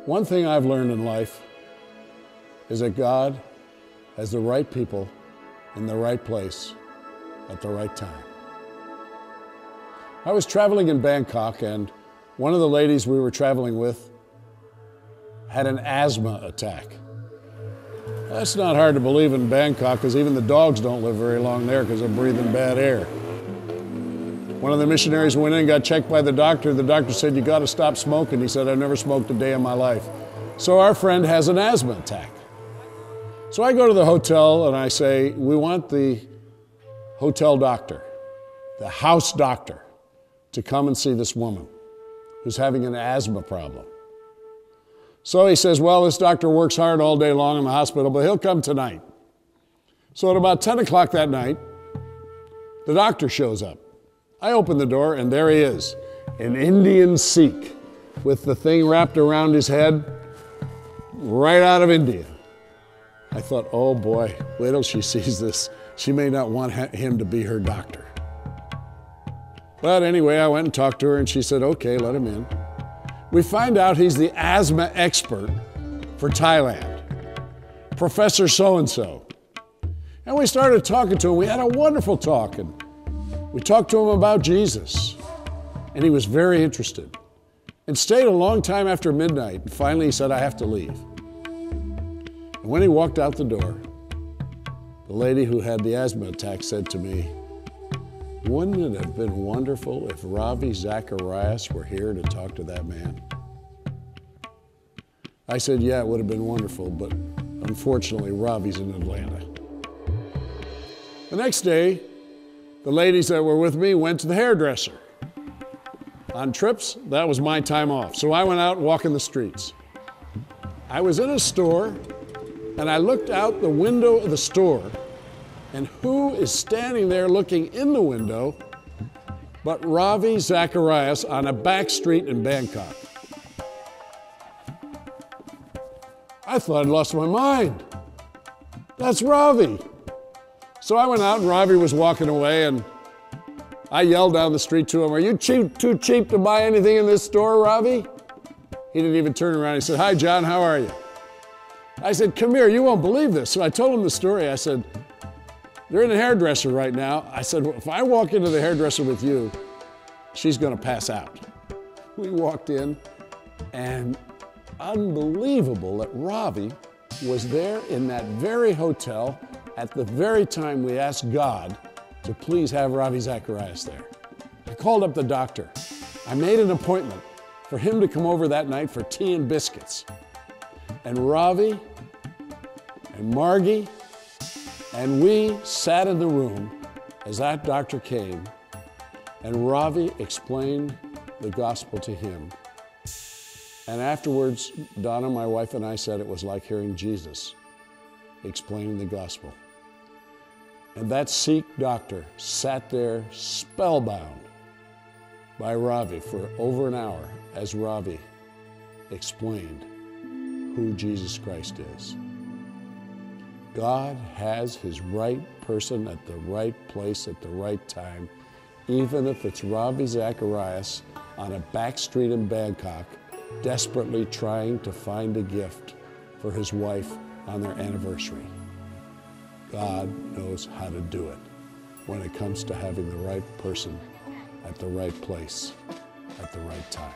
One thing I've learned in life is that God has the right people in the right place at the right time. I was traveling in Bangkok, and one of the ladies we were traveling with had an asthma attack. That's not hard to believe in Bangkok, because even the dogs don't live very long there because they're breathing bad air. One of the missionaries went in and got checked by the doctor. The doctor said, "You got to stop smoking." He said, "I've never smoked a day in my life." So our friend has an asthma attack. So I go to the hotel and I say, "We want the hotel doctor, the house doctor, to come and see this woman who's having an asthma problem." So he says, "Well, this doctor works hard all day long in the hospital, but he'll come tonight." So at about 10 o'clock that night, the doctor shows up. I open the door, and there he is, an Indian Sikh with the thing wrapped around his head, right out of India. I thought, oh boy, wait till she sees this. She may not want him to be her doctor. But anyway, I went and talked to her, and she said, okay, let him in. We find out he's the asthma expert for Thailand, Professor so-and-so. And we started talking to him. We had a wonderful talk, and we talked to him about Jesus, and he was very interested and stayed a long time after midnight. And finally he said, I have to leave. And when he walked out the door, the lady who had the asthma attack said to me, "Wouldn't it have been wonderful if Ravi Zacharias were here to talk to that man?" I said, yeah, it would have been wonderful, but unfortunately, Ravi's in Atlanta. The next day, the ladies that were with me went to the hairdresser. On trips, that was my time off. So I went out walking the streets. I was in a store, and I looked out the window of the store, and who is standing there looking in the window but Ravi Zacharias on a back street in Bangkok. I thought I'd lost my mind. That's Ravi. So I went out, and Ravi was walking away, and I yelled down the street to him, "Are you too cheap to buy anything in this store, Ravi?" He didn't even turn around. He said, "Hi, John, how are you?" I said, "Come here, you won't believe this." So I told him the story. I said, "They're in the hairdresser right now." I said, well, if I walk into the hairdresser with you, she's going to pass out. We walked in, and unbelievable that Ravi was there in that very hotel at the very time we asked God to please have Ravi Zacharias there. I called up the doctor. I made an appointment for him to come over that night for tea and biscuits. And Ravi and Margie and we sat in the room as that doctor came, and Ravi explained the gospel to him. And afterwards, Donna, my wife, and I said it was like hearing Jesus explaining the gospel. And that Sikh doctor sat there spellbound by Ravi for over an hour as Ravi explained who Jesus Christ is. God has his right person at the right place at the right time, even if it's Ravi Zacharias on a back street in Bangkok, desperately trying to find a gift for his wife on their anniversary. God knows how to do it when it comes to having the right person at the right place at the right time.